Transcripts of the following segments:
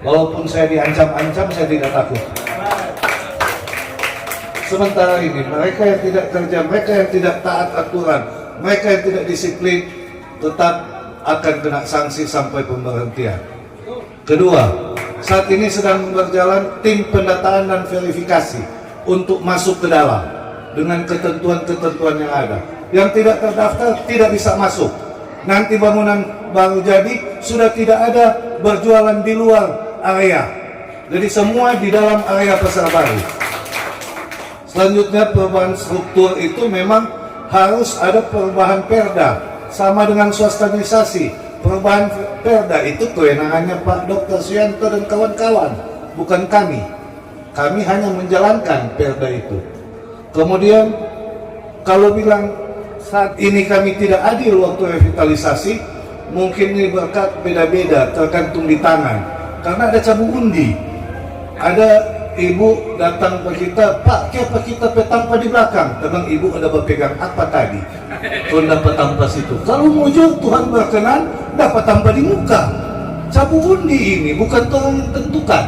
Walaupun saya diancam-ancam, saya tidak takut. Sementara ini mereka yang tidak kerja, mereka yang tidak taat aturan, mereka yang tidak disiplin, tetap akan kena sanksi sampai pemberhentian. Kedua, saat ini sedang berjalan tim pendataan dan verifikasi untuk masuk ke dalam dengan ketentuan-ketentuan yang ada. Yang tidak terdaftar tidak bisa masuk. Nanti bangunan baru jadi sudah tidak ada berjualan di luar area. Jadi semua di dalam area pasar baru. Selanjutnya perubahan struktur itu memang harus ada perubahan perda, sama dengan swastanisasi. Perubahan perda itu kewenangannya Pak Dr. Suyanto dan kawan-kawan, bukan kami. Kami hanya menjalankan perda itu. Kemudian kalau bilang saat ini kami tidak adil waktu revitalisasi, mungkin ini berkat beda-beda tergantung di tangan. Karena ada cabut undi, ada ibu datang ke kita, Pak, kenapa kita petampa di belakang? Teman ibu ada berpegang apa tadi? Kalau dapat tampas itu, kalau mujur Tuhan berkenan, dapat tampa di muka. Cabut undi ini bukan Tuhan yang tentukan,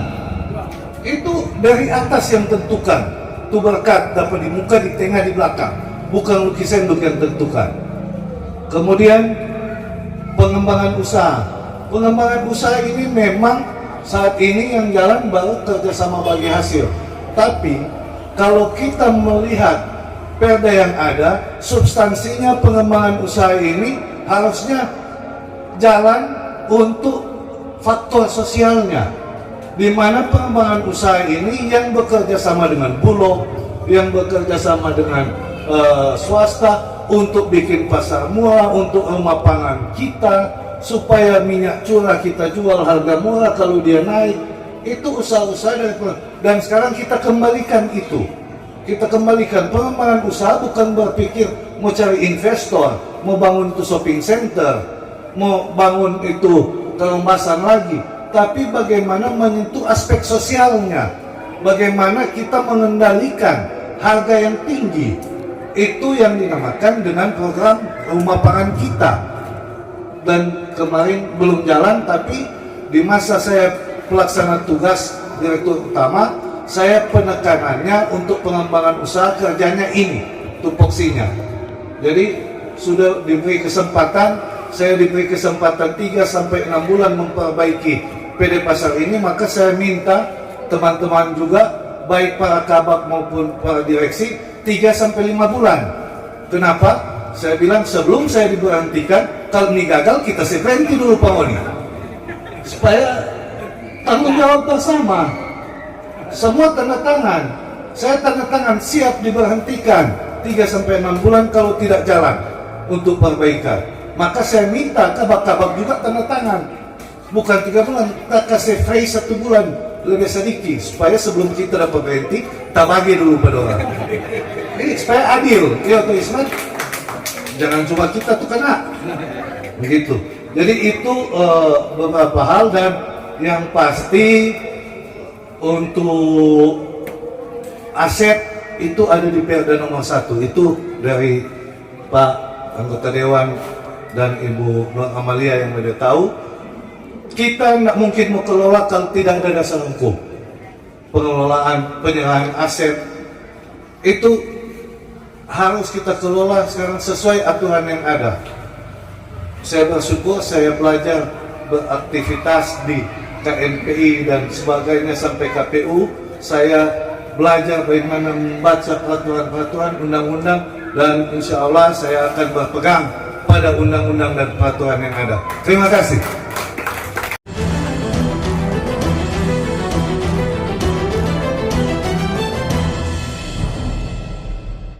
itu dari atas yang tentukan. Itu berkat dapat di muka, di tengah, di belakang, bukan lukisan yang tentukan. Kemudian pengembangan usaha. Pengembangan usaha ini memang saat ini yang jalan baru kerjasama bagi hasil. Tapi kalau kita melihat perda yang ada, substansinya pengembangan usaha ini harusnya jalan untuk faktor sosialnya, di mana pengembangan usaha ini yang bekerja sama dengan Bulog, yang bekerja sama dengan swasta untuk bikin pasar murah untuk rumah pangan kita, supaya minyak curah kita jual harga murah kalau dia naik. Itu usaha-usaha dan sekarang kita kembalikan itu. Kita kembalikan pengembangan usaha, bukan berpikir mau cari investor, mau bangun itu shopping center, mau bangun itu kelembasan lagi, tapi bagaimana menyentuh aspek sosialnya, bagaimana kita mengendalikan harga yang tinggi. Itu yang dinamakan dengan program rumah pangan kita. Dan kemarin belum jalan, tapi di masa saya pelaksana tugas direktur utama, saya penekanannya untuk pengembangan usaha kerjanya ini, tupoksinya. Jadi sudah diberi kesempatan, saya diberi kesempatan 3-6 bulan memperbaiki PD pasar ini, maka saya minta teman-teman juga, baik para kabak maupun para direksi, 3-5 bulan. Kenapa? Saya bilang sebelum saya diberhentikan, kalau ini gagal kita berhenti dulu Pak Oni, supaya tanggung jawab bersama. Semua tanda tangan, saya tanda tangan siap diberhentikan 3-6 bulan kalau tidak jalan untuk perbaikan. Maka saya minta kabak-kabak juga tanda tangan, bukan 3 bulan, kita kasih free 1 bulan lebih sedikit, supaya sebelum kita dapat berhenti, kita bagi dulu pada orang. Ini supaya adil, ya Pak Isman. Jangan cuma kita tuh kena, begitu. Jadi itu beberapa hal, dan yang pasti untuk aset itu ada di Perda nomor 1. Itu dari Pak anggota Dewan dan Ibu Nur Amalia yang sudah tahu. Kita nggak mungkin mau kelola kalau tidak ada dasar hukum. Pengelolaan penyerahan aset itu harus kita kelola sekarang sesuai aturan yang ada. Saya bersyukur saya belajar beraktivitas di KNPI dan sebagainya sampai KPU. Saya belajar bagaimana membaca peraturan-peraturan undang-undang, dan insya Allah saya akan berpegang pada undang-undang dan peraturan yang ada. Terima kasih.